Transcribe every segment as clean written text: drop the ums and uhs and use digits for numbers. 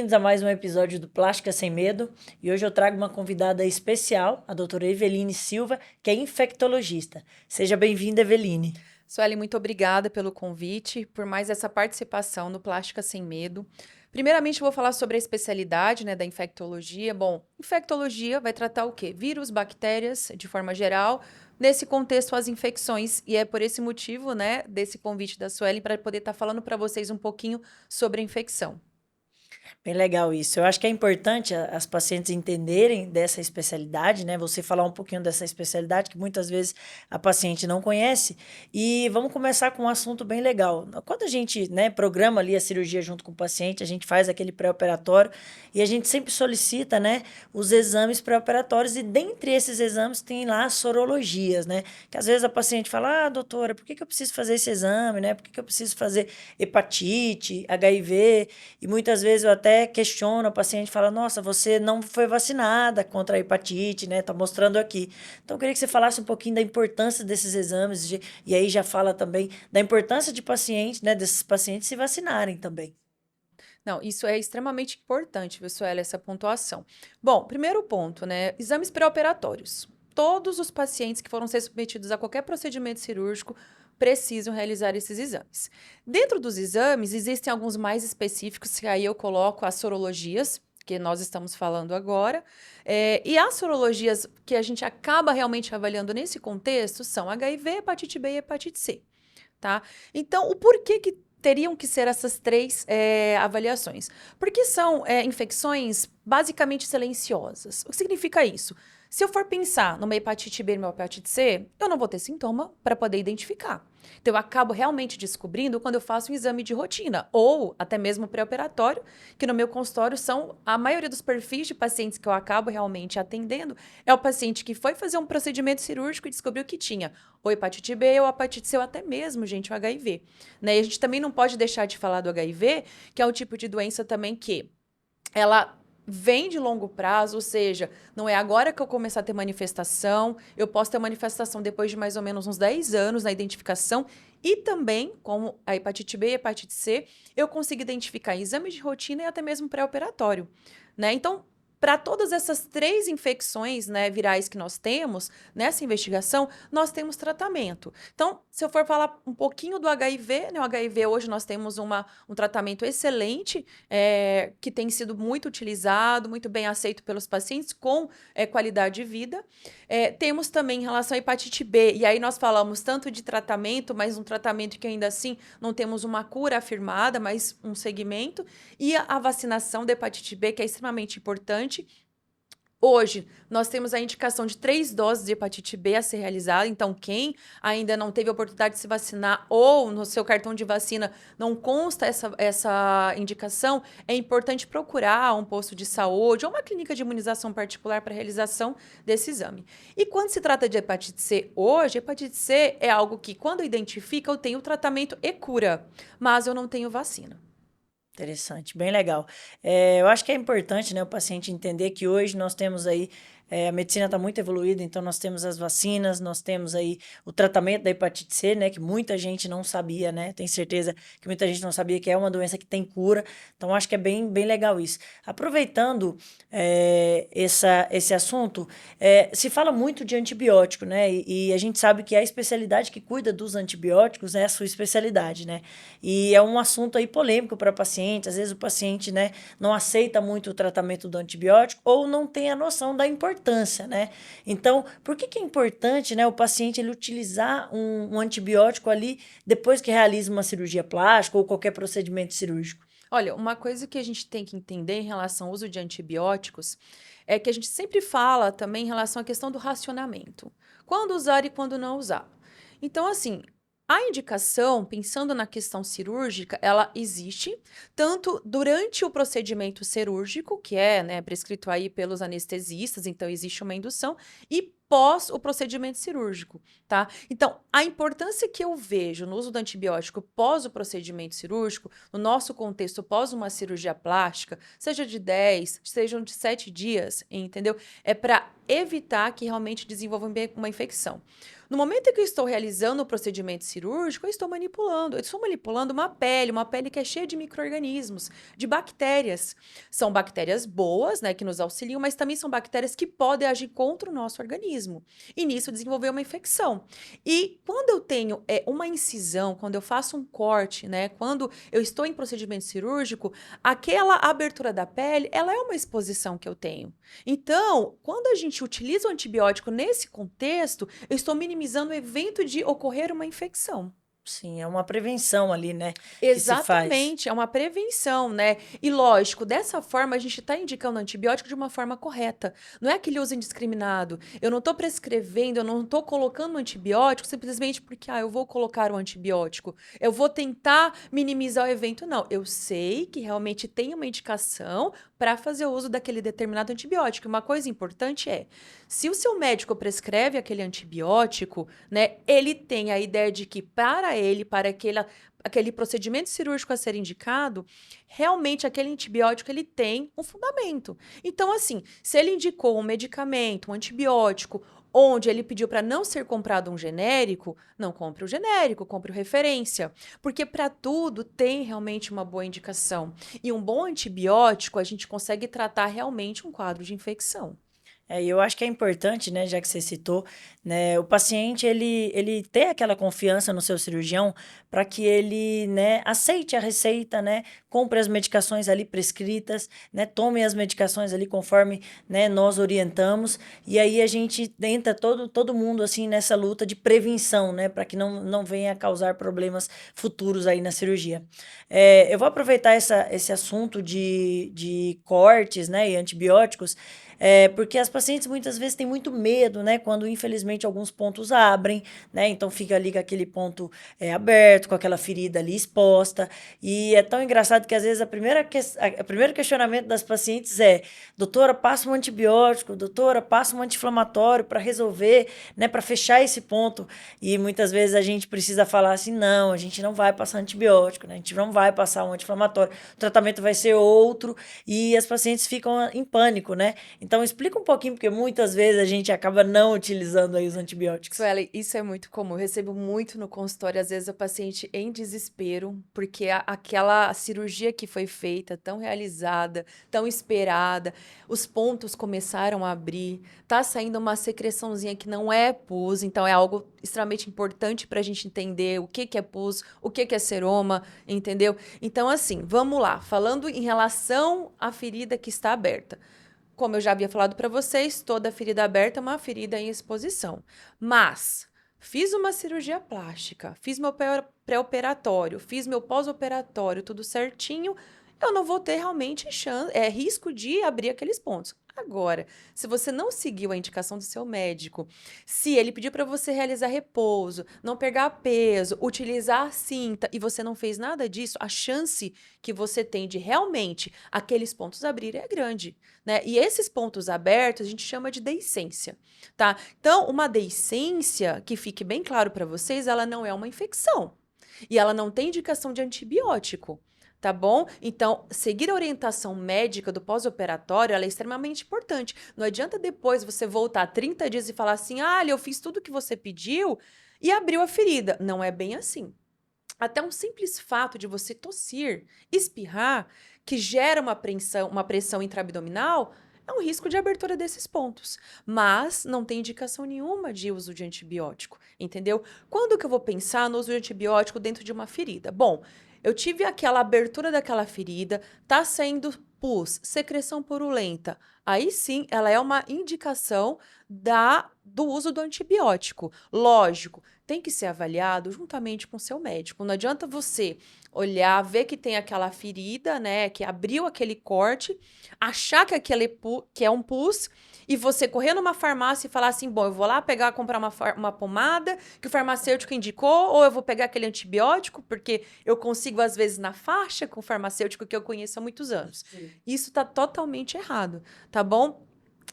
bem-vindos a mais um episódio do Plástica Sem Medo. E hoje eu trago uma convidada especial, a doutora Eveline Silva, que é infectologista. Seja bem-vinda, Eveline. Sueli, muito obrigada pelo convite, por mais essa participação no Plástica Sem Medo. Primeiramente, eu vou falar sobre a especialidade, da infectologia. Bom, infectologia vai tratar o quê? Vírus, bactérias, de forma geral, nesse contexto, as infecções. E é por esse motivo, desse convite da Sueli, para poder estar falando para vocês um pouquinho sobre a infecção. Bem legal isso. Eu acho que é importante as pacientes entenderem dessa especialidade, né? Você falar um pouquinho dessa especialidade que muitas vezes a paciente não conhece. E vamos começar com um assunto bem legal. Quando a gente, né, programa ali a cirurgia junto com o paciente, a gente faz aquele pré-operatório e a gente sempre solicita, né, os exames pré-operatórios e dentre esses exames tem lá as sorologias, né? Que às vezes a paciente fala: "Ah, doutora, por que eu preciso fazer esse exame, né? Por que eu preciso fazer hepatite, HIV?" E muitas vezes eu até questiono a paciente, fala: "Nossa, você não foi vacinada contra a hepatite, né? Tá mostrando aqui." Então, eu queria que você falasse um pouquinho da importância desses exames, e aí já fala também da importância de pacientes, né? Desses pacientes se vacinarem também. Não, isso é extremamente importante, viu, Sueli, essa pontuação. Bom, primeiro ponto, exames pré-operatórios. Todos os pacientes que foram ser submetidos a qualquer procedimento cirúrgico precisam realizar esses exames. Dentro dos exames, existem alguns mais específicos, que aí eu coloco as sorologias, que nós estamos falando agora, e as sorologias que a gente acaba realmente avaliando nesse contexto são HIV, hepatite B e hepatite C, tá? Então, o porquê que teriam que ser essas três avaliações? Porque são infecções basicamente silenciosas. O que significa isso? Se eu for pensar numa hepatite B e numa hepatite C, eu não vou ter sintoma para poder identificar. Então, eu acabo realmente descobrindo quando eu faço um exame de rotina, ou até mesmo pré-operatório, que no meu consultório são a maioria dos perfis de pacientes que eu acabo realmente atendendo, é o paciente que foi fazer um procedimento cirúrgico e descobriu que tinha ou hepatite B, ou hepatite C, ou até mesmo, gente, o HIV. Né? E a gente também não pode deixar de falar do HIV, que é um tipo de doença também que ela vem de longo prazo, ou seja, não é agora que eu começar a ter manifestação, eu posso ter manifestação depois de mais ou menos uns 10 anos na identificação, e também, como a hepatite B e a hepatite C, eu consigo identificar em exames de rotina e até mesmo pré-operatório, né? Então, para todas essas três infecções, virais que nós temos nessa investigação, nós temos tratamento. Então, se eu for falar um pouquinho do HIV, o HIV hoje nós temos um tratamento excelente, que tem sido muito utilizado, muito bem aceito pelos pacientes, com qualidade de vida. Temos também em relação à hepatite B, e aí nós falamos tanto de tratamento, mas um tratamento que ainda assim não temos uma cura afirmada, mas um segmento, e a vacinação da hepatite B, que é extremamente importante. Hoje, nós temos a indicação de 3 doses de hepatite B a ser realizada. Então, quem ainda não teve a oportunidade de se vacinar ou no seu cartão de vacina não consta essa indicação, é importante procurar um posto de saúde ou uma clínica de imunização particular para a realização desse exame. E quando se trata de hepatite C hoje, hepatite C é algo que, quando identifica, eu tenho tratamento e cura, mas eu não tenho vacina. Interessante, bem legal. Eu acho que é importante, né, o paciente entender que hoje nós temos aí, a medicina está muito evoluída, então nós temos as vacinas, nós temos aí o tratamento da hepatite C, né, que muita gente não sabia, né, tenho certeza que muita gente não sabia que é uma doença que tem cura, então acho que é bem legal isso. Aproveitando esse assunto, se fala muito de antibiótico, né, e a gente sabe que a especialidade que cuida dos antibióticos é a sua especialidade, né, e é um assunto aí polêmico para paciente. Às vezes o paciente, né, não aceita muito o tratamento do antibiótico ou não tem a noção da importância, né? Então, por que é importante, né, o paciente ele utilizar um antibiótico ali depois que realiza uma cirurgia plástica ou qualquer procedimento cirúrgico? Olha, uma coisa que a gente tem que entender em relação ao uso de antibióticos é que a gente sempre fala também em relação à questão do racionamento. Quando usar e quando não usar. Então, assim, a indicação, pensando na questão cirúrgica, ela existe tanto durante o procedimento cirúrgico, que é, prescrito aí pelos anestesistas, então existe uma indução, e pós o procedimento cirúrgico, tá? Então, a importância que eu vejo no uso do antibiótico pós o procedimento cirúrgico, no nosso contexto pós uma cirurgia plástica, seja de 10, sejam de 7 dias, entendeu? É para evitar que realmente desenvolva uma infecção. No momento em que eu estou realizando o procedimento cirúrgico, eu estou manipulando. Eu estou manipulando uma pele que é cheia de micro-organismos, de bactérias. São bactérias boas, né, que nos auxiliam, mas também são bactérias que podem agir contra o nosso organismo. E nisso desenvolver uma infecção. E quando eu tenho uma incisão, quando eu faço um corte, né, quando eu estou em procedimento cirúrgico, aquela abertura da pele, ela é uma exposição que eu tenho. Então, quando a gente utiliza o antibiótico nesse contexto, eu estou minimizando o evento de ocorrer uma infecção. Sim, é uma prevenção ali, né, que se faz. Exatamente, é uma prevenção, né? E lógico, dessa forma a gente está indicando antibiótico de uma forma correta. Não é aquele uso indiscriminado. Eu não estou prescrevendo, eu não estou colocando antibiótico simplesmente porque eu vou colocar o antibiótico. Eu vou tentar minimizar o evento. Não, eu sei que realmente tem uma indicação para fazer o uso daquele determinado antibiótico. Uma coisa importante é, se o seu médico prescreve aquele antibiótico, né, ele tem a ideia de que para ele, para aquele procedimento cirúrgico a ser indicado, realmente aquele antibiótico ele tem um fundamento. Então, assim, se ele indicou um medicamento, um antibiótico, onde ele pediu para não ser comprado um genérico, não compre o genérico, compre o referência. Porque para tudo tem realmente uma boa indicação. E um bom antibiótico, a gente consegue tratar realmente um quadro de infecção. E eu acho que é importante, né, já que você citou, né, o paciente ele ter aquela confiança no seu cirurgião para que ele, né, aceite a receita, né, compre as medicações ali prescritas, né, tome as medicações ali conforme, né, nós orientamos, e aí a gente entra todo mundo assim nessa luta de prevenção, né, para que não venha a causar problemas futuros aí na cirurgia. Eu vou aproveitar esse assunto de cortes, né, e antibióticos, porque as pacientes muitas vezes têm muito medo, né? Quando infelizmente alguns pontos abrem, né? Então fica ali com aquele ponto aberto, com aquela ferida ali exposta. E é tão engraçado que às vezes o primeiro questionamento das pacientes é: doutora, passa um antibiótico, doutora, passa um anti-inflamatório para resolver, né? Para fechar esse ponto. E muitas vezes a gente precisa falar assim: não, a gente não vai passar antibiótico, né? A gente não vai passar um anti-inflamatório, o tratamento vai ser outro, e as pacientes ficam em pânico, né? Então, explica um pouquinho, porque muitas vezes a gente acaba não utilizando aí os antibióticos. Suelen, isso é muito comum. Eu recebo muito no consultório, às vezes, o paciente em desespero, porque aquela cirurgia que foi feita, tão realizada, tão esperada, os pontos começaram a abrir, tá saindo uma secreçãozinha que não é pus, então é algo extremamente importante para a gente entender o que é pus, o que é seroma, entendeu? Então, assim, vamos lá. Falando em relação à ferida que está aberta. Como eu já havia falado para vocês, toda ferida aberta é uma ferida em exposição. Mas fiz uma cirurgia plástica, fiz meu pré-operatório, fiz meu pós-operatório, tudo certinho, eu não vou ter realmente risco de abrir aqueles pontos. Agora, se você não seguiu a indicação do seu médico, se ele pediu para você realizar repouso, não pegar peso, utilizar a cinta e você não fez nada disso, a chance que você tem de realmente aqueles pontos abrirem é grande, né? E esses pontos abertos a gente chama de deiscência, tá? Então, uma deiscência, que fique bem claro para vocês, ela não é uma infecção e ela não tem indicação de antibiótico. Tá bom? Então, seguir a orientação médica do pós-operatório, ela é extremamente importante. Não adianta depois você voltar 30 dias e falar assim: ah, eu fiz tudo o que você pediu e abriu a ferida. Não é bem assim. Até um simples fato de você tossir, espirrar, que gera uma pressão intraabdominal, é um risco de abertura desses pontos. Mas não tem indicação nenhuma de uso de antibiótico, entendeu? Quando que eu vou pensar no uso de antibiótico dentro de uma ferida? Bom, eu tive aquela abertura daquela ferida, tá saindo pus, secreção purulenta. Aí sim, ela é uma indicação do uso do antibiótico. Lógico, tem que ser avaliado juntamente com o seu médico. Não adianta você olhar, ver que tem aquela ferida, né, que abriu aquele corte, achar que é um pus e você correr numa farmácia e falar assim: bom, eu vou lá comprar uma pomada que o farmacêutico indicou, ou eu vou pegar aquele antibiótico, porque eu consigo, às vezes, na faixa com o farmacêutico que eu conheço há muitos anos. Sim. Isso tá totalmente errado, tá bom?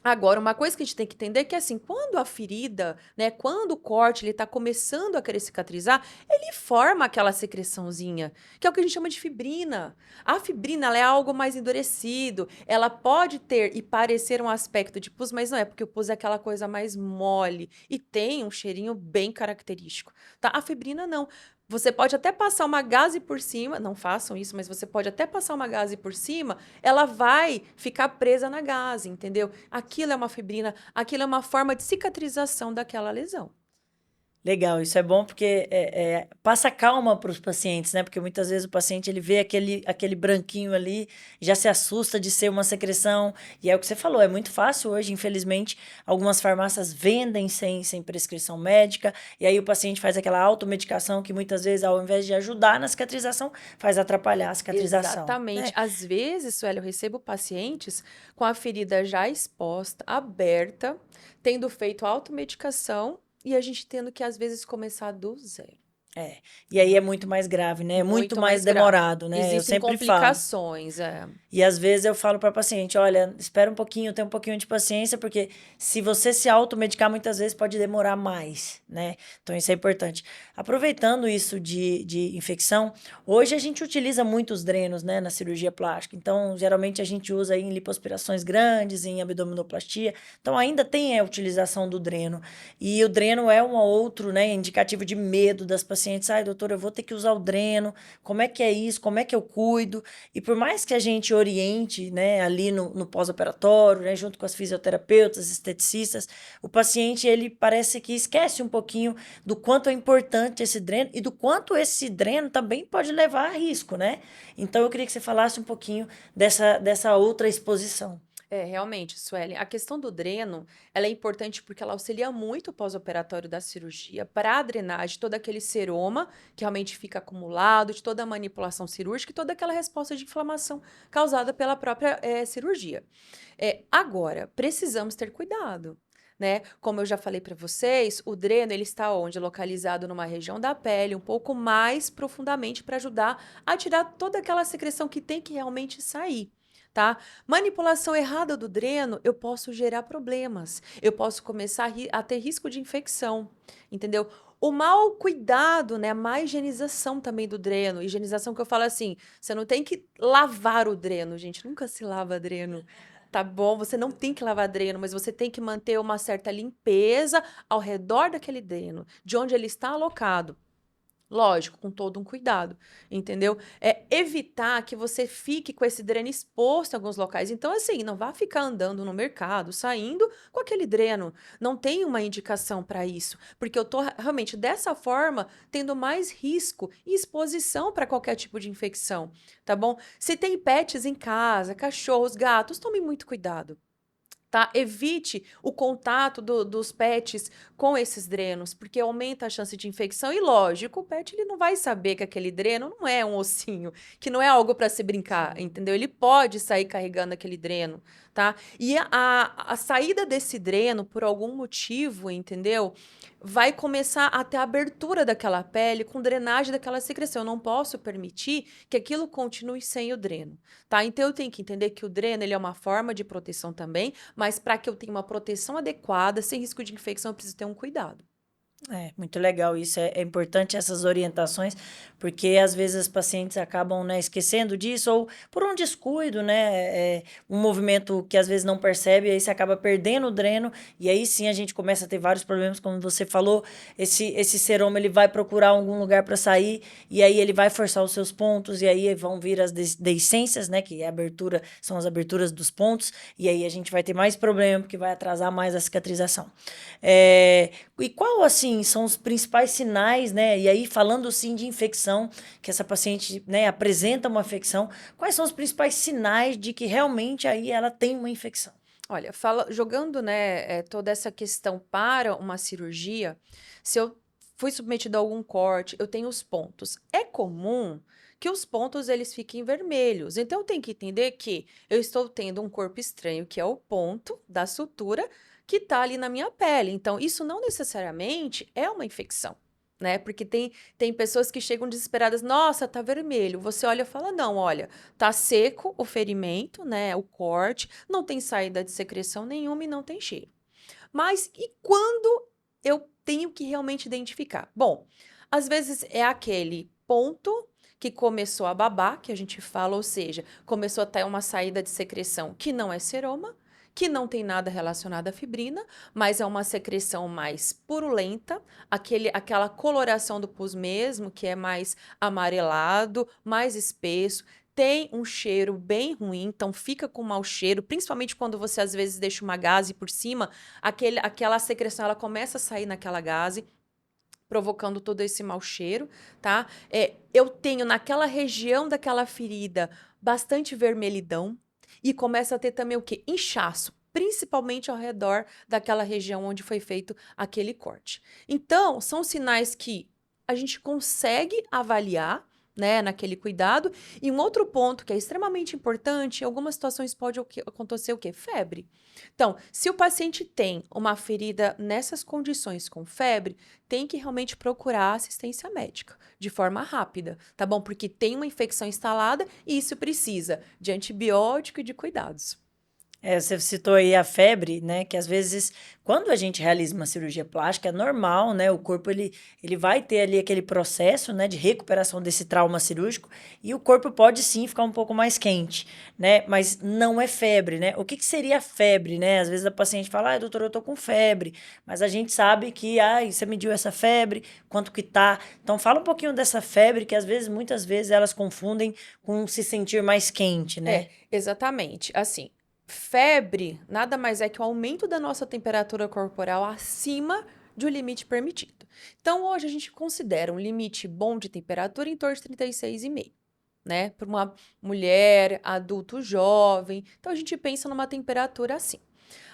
Agora, uma coisa que a gente tem que entender é que, assim, quando a ferida, né, quando o corte, ele tá começando a querer cicatrizar, ele forma aquela secreçãozinha, que é o que a gente chama de fibrina. A fibrina, ela é algo mais endurecido, ela pode ter e parecer um aspecto de pus, mas não é, porque o pus é aquela coisa mais mole e tem um cheirinho bem característico, tá? A fibrina não. Você pode até passar uma gaze por cima, não façam isso, mas você pode até passar uma gaze por cima, ela vai ficar presa na gaze, entendeu? Aquilo é uma fibrina, aquilo é uma forma de cicatrização daquela lesão. Legal, isso é bom porque passa calma para os pacientes, né? Porque muitas vezes o paciente ele vê aquele branquinho ali, já se assusta de ser uma secreção. E é o que você falou, é muito fácil hoje, infelizmente, algumas farmácias vendem sem prescrição médica, e aí o paciente faz aquela automedicação que muitas vezes, ao invés de ajudar na cicatrização, faz atrapalhar a cicatrização, Exatamente. né? Às vezes, Sueli, eu recebo pacientes com a ferida já exposta, aberta, tendo feito automedicação e a gente tendo que, às vezes, começar do zero. É. E aí é muito mais grave, né? É muito Muito mais mais grave. demorado, né? Eu Existem sempre falo. complicações, é. E às vezes eu falo para paciente, olha, espera um pouquinho, tenha um pouquinho de paciência, porque se você se automedicar, muitas vezes pode demorar mais, né? Então isso é importante. Aproveitando isso de infecção, hoje a gente utiliza muitos drenos, né, na cirurgia plástica. Então, geralmente a gente usa aí em lipoaspirações grandes, em abdominoplastia. Então, ainda tem a utilização do dreno. E o dreno é um outro, né, indicativo de medo das pacientes. Ai, doutor, eu vou ter que usar o dreno. Como é que é isso? Como é que eu cuido? E por mais que a gente oriente, né, ali no pós-operatório, né, junto com as fisioterapeutas, esteticistas, o paciente, ele parece que esquece um pouquinho do quanto é importante esse dreno e do quanto esse dreno também pode levar a risco, né? Então, eu queria que você falasse um pouquinho dessa outra exposição. É, realmente, Suelen, a questão do dreno, ela é importante porque ela auxilia muito o pós-operatório da cirurgia para a drenagem de todo aquele seroma que realmente fica acumulado, de toda a manipulação cirúrgica e toda aquela resposta de inflamação causada pela própria cirurgia. Agora, precisamos ter cuidado. Né? Como eu já falei para vocês, o dreno ele está onde? Localizado numa região da pele, um pouco mais profundamente para ajudar a tirar toda aquela secreção que tem que realmente sair. Tá? Manipulação errada do dreno, eu posso gerar problemas. Eu posso começar a ter risco de infecção, entendeu? O mau cuidado, né? A má higienização também do dreno. Higienização que eu falo assim, você não tem que lavar o dreno, gente. Nunca se lava dreno. Tá bom? Você não tem que lavar dreno, mas você tem que manter uma certa limpeza ao redor daquele dreno, de onde ele está alocado. Lógico, com todo um cuidado, entendeu? É evitar que você fique com esse dreno exposto em alguns locais. Então, assim, não vá ficar andando no mercado, saindo com aquele dreno. Não tem uma indicação para isso, porque eu tô realmente dessa forma tendo mais risco e exposição para qualquer tipo de infecção, tá bom? Se tem pets em casa, cachorros, gatos, tome muito cuidado. Tá? Evite o contato dos pets com esses drenos, porque aumenta a chance de infecção. E lógico, o pet ele não vai saber que aquele dreno não é um ossinho, que não é algo para se brincar, entendeu? Ele pode sair carregando aquele dreno, tá? E a saída desse dreno, por algum motivo, entendeu? Vai começar a ter abertura daquela pele com drenagem daquela secreção. Eu não posso permitir que aquilo continue sem o dreno, tá? Então eu tenho que entender que o dreno ele é uma forma de proteção também, mas para que eu tenha uma proteção adequada, sem risco de infecção, eu preciso ter um cuidado. É, muito legal isso. É importante essas orientações, porque às vezes as pacientes acabam, né, esquecendo disso, ou por um descuido, né? Um movimento que às vezes não percebe, aí você acaba perdendo o dreno, e aí sim a gente começa a ter vários problemas, como você falou. Esse seroma ele vai procurar algum lugar para sair, e aí ele vai forçar os seus pontos, e aí vão vir as deiscências, né? Que é a abertura, são as aberturas dos pontos, e aí a gente vai ter mais problema, porque vai atrasar mais a cicatrização. E qual, assim, são os principais sinais, né? E aí, falando, sim, de infecção, que essa paciente, né, apresenta uma infecção, quais são os principais sinais de que realmente aí ela tem uma infecção? Olha, jogando, né, toda essa questão para uma cirurgia, se eu fui submetido a algum corte, eu tenho os pontos. É comum que os pontos eles fiquem vermelhos. Então, eu tenho que entender que eu estou tendo um corpo estranho, que é o ponto da sutura que está ali na minha pele. Então, isso não necessariamente é uma infecção. né? Porque tem pessoas que chegam desesperadas, nossa, tá vermelho. Você olha e fala, não, olha, tá seco o ferimento, né? O corte, não tem saída de secreção nenhuma e não tem cheiro. Mas e quando eu tenho que realmente identificar? Bom, às vezes é aquele ponto que começou a babar, que a gente fala, ou seja, começou a ter uma saída de secreção que não é seroma, que não tem nada relacionado à fibrina, mas é uma secreção mais purulenta, aquela coloração do pus mesmo, que é mais amarelado, mais espesso, tem um cheiro bem ruim, então fica com mau cheiro, principalmente quando você às vezes deixa uma gaze por cima, aquela secreção ela começa a sair naquela gaze, provocando todo esse mau cheiro, tá? Eu tenho naquela região daquela ferida bastante vermelhidão e começa a ter também o quê? Inchaço, principalmente ao redor daquela região onde foi feito aquele corte. Então, são sinais que a gente consegue avaliar, né, naquele cuidado. E um outro ponto que é extremamente importante, em algumas situações pode acontecer o quê? Febre. Então, se o paciente tem uma ferida nessas condições com febre, tem que realmente procurar assistência médica de forma rápida, tá bom? Porque tem uma infecção instalada e isso precisa de antibiótico e de cuidados. Você citou aí a febre, né? Que às vezes, quando a gente realiza uma cirurgia plástica, é normal, né? O corpo ele vai ter ali aquele processo, né, de recuperação desse trauma cirúrgico e o corpo pode sim ficar um pouco mais quente, né? Mas não é febre, né? O que que seria a febre, né? Às vezes a paciente fala, ai, doutor, eu tô com febre, mas a gente sabe que, ai, você mediu essa febre, quanto que tá? Então fala um pouquinho dessa febre que às vezes, muitas vezes elas confundem com se sentir mais quente, né? Exatamente. Assim, febre nada mais é que o aumento da nossa temperatura corporal acima de um limite permitido. Então, hoje a gente considera um limite bom de temperatura em torno de 36,5, né? Para uma mulher, adulto jovem. Então, a gente pensa numa temperatura assim.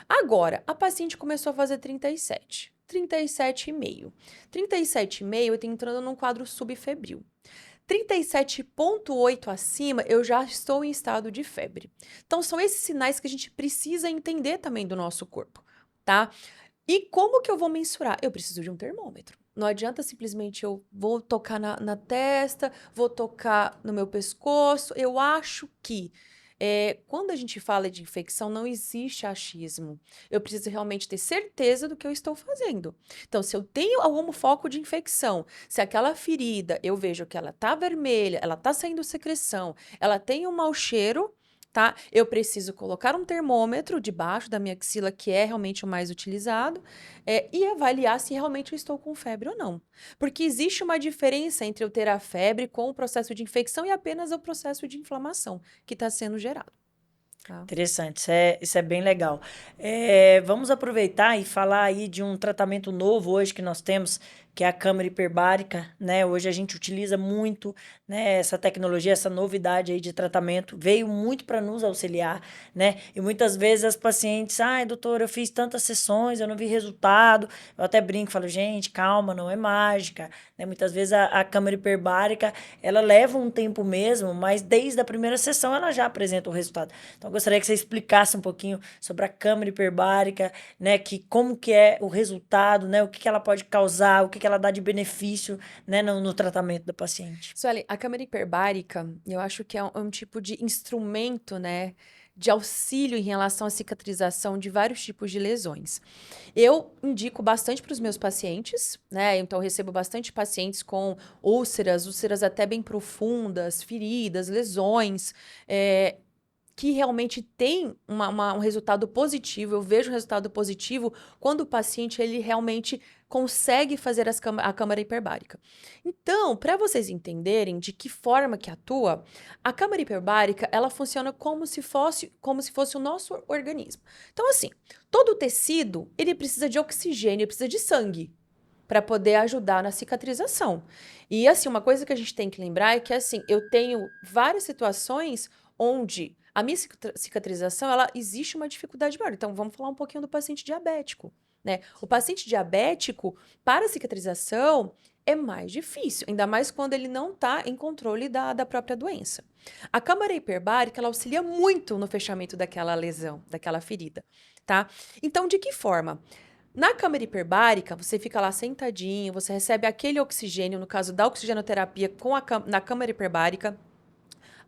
Agora, a paciente começou a fazer 37, 37,5. 37,5 eu tenho entrando num quadro subfebril. 37,8 acima, eu já estou em estado de febre. Então, são esses sinais que a gente precisa entender também do nosso corpo, tá? E como que eu vou mensurar? Eu preciso de um termômetro. Não adianta simplesmente eu vou tocar na testa, vou tocar no meu pescoço. Eu acho que quando a gente fala de infecção, não existe achismo. Eu preciso realmente ter certeza do que eu estou fazendo. Então, se eu tenho algum foco de infecção, se aquela ferida eu vejo que ela está vermelha, ela está saindo secreção, ela tem um mau cheiro, tá? Eu preciso colocar um termômetro debaixo da minha axila, que é realmente o mais utilizado, e avaliar se realmente eu estou com febre ou não. Porque existe uma diferença entre eu ter a febre com o processo de infecção e apenas o processo de inflamação que está sendo gerado. Tá? Interessante, isso é bem legal. Vamos aproveitar e falar aí de um tratamento novo hoje que nós temos, que é a câmara hiperbárica, né? Hoje a gente utiliza muito, né, essa tecnologia, essa novidade aí de tratamento, veio muito para nos auxiliar, né? E muitas vezes as pacientes, ai, doutor, eu fiz tantas sessões, eu não vi resultado. Eu até brinco, falo, gente, calma, não é mágica, né? Muitas vezes a câmara hiperbárica, ela leva um tempo mesmo, mas desde a primeira sessão ela já apresenta o resultado. Então, eu gostaria que você explicasse um pouquinho sobre a câmara hiperbárica, né, que como que é o resultado, né, o que que ela pode causar, o que que ela dá de benefício, né, no tratamento da paciente. Sueli, a câmara hiperbárica, eu acho que é um tipo de instrumento, né, de auxílio em relação à cicatrização de vários tipos de lesões. Eu indico bastante para os meus pacientes, né? Então, eu recebo bastante pacientes com úlceras até bem profundas, feridas, lesões, que realmente tem um resultado positivo. Eu vejo um resultado positivo quando o paciente ele realmente consegue fazer a câmara hiperbárica. Então, para vocês entenderem de que forma que atua, a câmara hiperbárica ela funciona como se fosse o nosso organismo. Então, assim, todo tecido ele precisa de oxigênio, ele precisa de sangue para poder ajudar na cicatrização. E assim, uma coisa que a gente tem que lembrar é que assim, eu tenho várias situações onde a minha cicatrização, ela existe uma dificuldade maior. Então, vamos falar um pouquinho do paciente diabético, né? O paciente diabético, para a cicatrização, é mais difícil, ainda mais quando ele não está em controle da própria doença. A câmara hiperbárica, ela auxilia muito no fechamento daquela lesão, daquela ferida, tá? Então, de que forma? Na câmara hiperbárica, você fica lá sentadinho, você recebe aquele oxigênio, no caso da oxigenoterapia na câmara hiperbárica.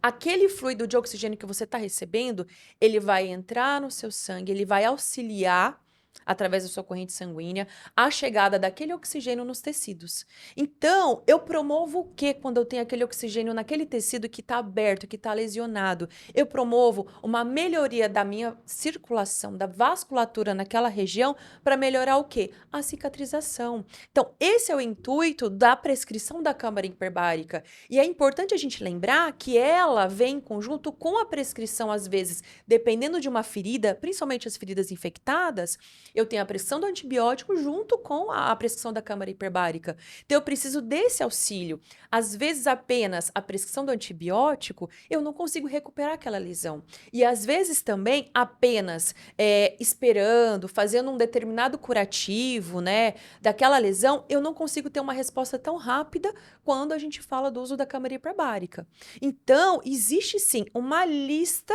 Aquele fluido de oxigênio que você está recebendo, ele vai entrar no seu sangue, ele vai auxiliar, através da sua corrente sanguínea, a chegada daquele oxigênio nos tecidos. Então, eu promovo o que quando eu tenho aquele oxigênio naquele tecido que está aberto, que está lesionado? Eu promovo uma melhoria da minha circulação, da vasculatura naquela região, para melhorar o quê? A cicatrização. Então, esse é o intuito da prescrição da câmara hiperbárica. E é importante a gente lembrar que ela vem em conjunto com a prescrição, às vezes, dependendo de uma ferida, principalmente as feridas infectadas, eu tenho a prescrição do antibiótico junto com a prescrição da câmara hiperbárica. Então, eu preciso desse auxílio. Às vezes, apenas a prescrição do antibiótico, eu não consigo recuperar aquela lesão. E, às vezes, também, apenas esperando, fazendo um determinado curativo, né, daquela lesão, eu não consigo ter uma resposta tão rápida quando a gente fala do uso da câmara hiperbárica. Então, existe, sim, uma lista,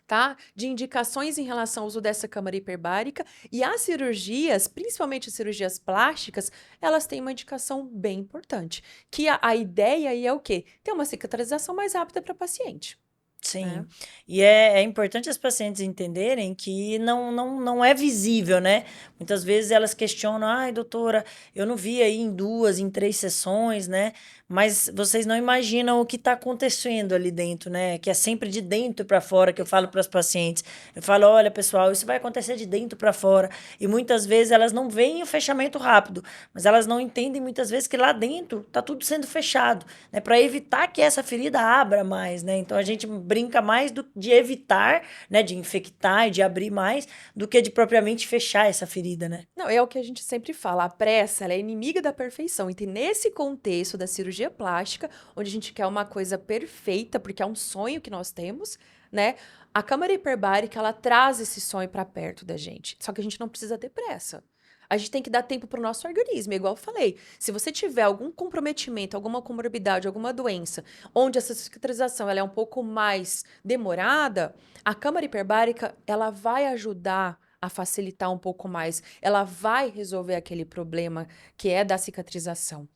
tá, de indicações em relação ao uso dessa câmara hiperbárica, e as cirurgias, principalmente as cirurgias plásticas, elas têm uma indicação bem importante, que a ideia aí é o quê? Ter uma cicatrização mais rápida para paciente, Sim, né? e é importante as pacientes entenderem que não é visível, né? Muitas vezes elas questionam, ai, doutora, eu não vi aí em 2, em 3 sessões, né? Mas vocês não imaginam o que está acontecendo ali dentro, né? Que é sempre de dentro para fora que eu falo para as pacientes. Eu falo, olha, pessoal, isso vai acontecer de dentro para fora. E muitas vezes elas não veem o fechamento rápido, mas elas não entendem muitas vezes que lá dentro está tudo sendo fechado, né? Para evitar que essa ferida abra mais, né? Então a gente brinca mais de evitar, né? De infectar e de abrir mais do que de propriamente fechar essa ferida, né? Não, é o que a gente sempre fala, a pressa, ela é inimiga da perfeição. Então, nesse contexto da cirurgia plástica, onde a gente quer uma coisa perfeita, porque é um sonho que nós temos, né? A câmara hiperbárica, ela traz esse sonho para perto da gente. Só que a gente não precisa ter pressa. A gente tem que dar tempo para o nosso organismo, igual eu falei. Se você tiver algum comprometimento, alguma comorbidade, alguma doença, onde essa cicatrização ela é um pouco mais demorada, a câmara hiperbárica ela vai ajudar a facilitar um pouco mais. Ela vai resolver aquele problema que é da cicatrização.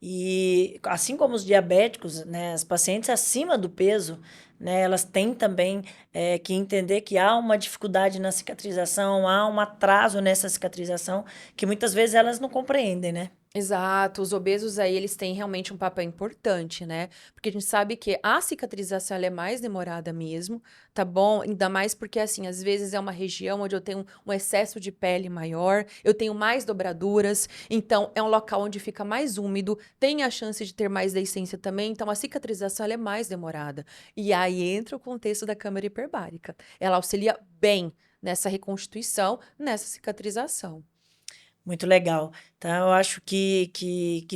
E assim como os diabéticos, né, as pacientes acima do peso, né, elas têm também que entender que há uma dificuldade na cicatrização, há um atraso nessa cicatrização que muitas vezes elas não compreendem, né? Exato, os obesos aí eles têm realmente um papel importante, né? Porque a gente sabe que a cicatrização ela é mais demorada mesmo, tá bom? Ainda mais porque assim, às vezes é uma região onde eu tenho um excesso de pele maior, eu tenho mais dobraduras, então é um local onde fica mais úmido, tem a chance de ter mais deiscência também, então a cicatrização ela é mais demorada. E aí entra o contexto da câmara hiperbárica. Ela auxilia bem nessa reconstituição, nessa cicatrização. Muito legal. Então, eu acho que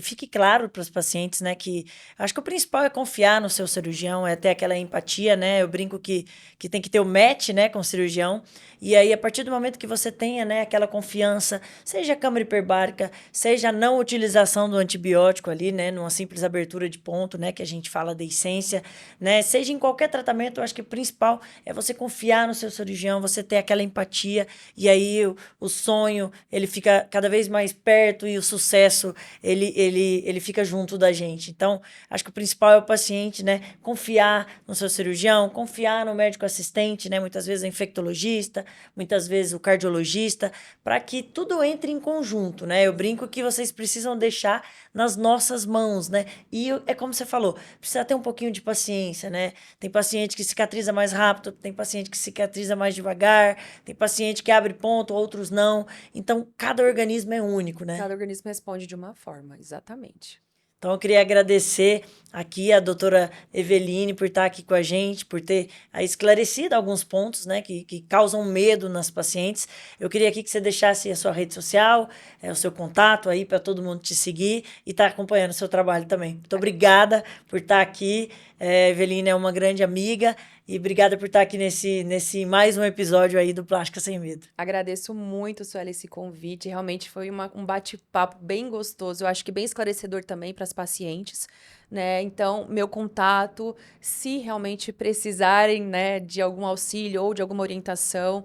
fique claro para os pacientes, né, que acho que o principal é confiar no seu cirurgião, é ter aquela empatia, né? Eu brinco que tem que ter o match, né, com o cirurgião. E aí, a partir do momento que você tenha, né, aquela confiança, seja a câmara hiperbárica, seja a não utilização do antibiótico ali, né, numa simples abertura de ponto, né, que a gente fala de essência, né, seja em qualquer tratamento, eu acho que o principal é você confiar no seu cirurgião, você ter aquela empatia, e aí o sonho, ele fica cada vez mais perto e o sucesso, ele fica junto da gente. Então, acho que o principal é o paciente, né, confiar no seu cirurgião, confiar no médico assistente, né, muitas vezes o infectologista, muitas vezes o cardiologista, para que tudo entre em conjunto, né? Eu brinco que vocês precisam deixar nas nossas mãos, né? E é como você falou, precisa ter um pouquinho de paciência, né? Tem paciente que cicatriza mais rápido, tem paciente que cicatriza mais devagar, tem paciente que abre ponto, outros não. Então, cada organismo é único, né? Cada organismo responde de uma forma, exatamente. Então, eu queria agradecer aqui a doutora Eveline por estar aqui com a gente, por ter esclarecido alguns pontos, né, que causam medo nas pacientes. Eu queria aqui que você deixasse a sua rede social, o seu contato aí para todo mundo te seguir e estar acompanhando o seu trabalho também. Muito obrigada por estar aqui. Eveline é uma grande amiga e obrigada por estar aqui nesse mais um episódio aí do Plástica Sem Medo. Agradeço muito, Sueli, esse convite. Realmente foi um bate-papo bem gostoso. Eu acho que bem esclarecedor também para as pacientes, né? Então, meu contato, se realmente precisarem, né, de algum auxílio ou de alguma orientação,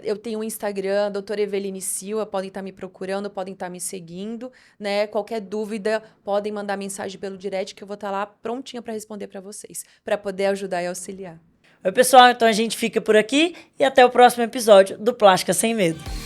eu tenho o Instagram, doutora Eveline Silva, podem estar me procurando, podem estar me seguindo, né? Qualquer dúvida, podem mandar mensagem pelo direct que eu vou estar lá prontinha para responder para vocês, para poder ajudar e auxiliar. Oi, pessoal, então a gente fica por aqui e até o próximo episódio do Plástica Sem Medo.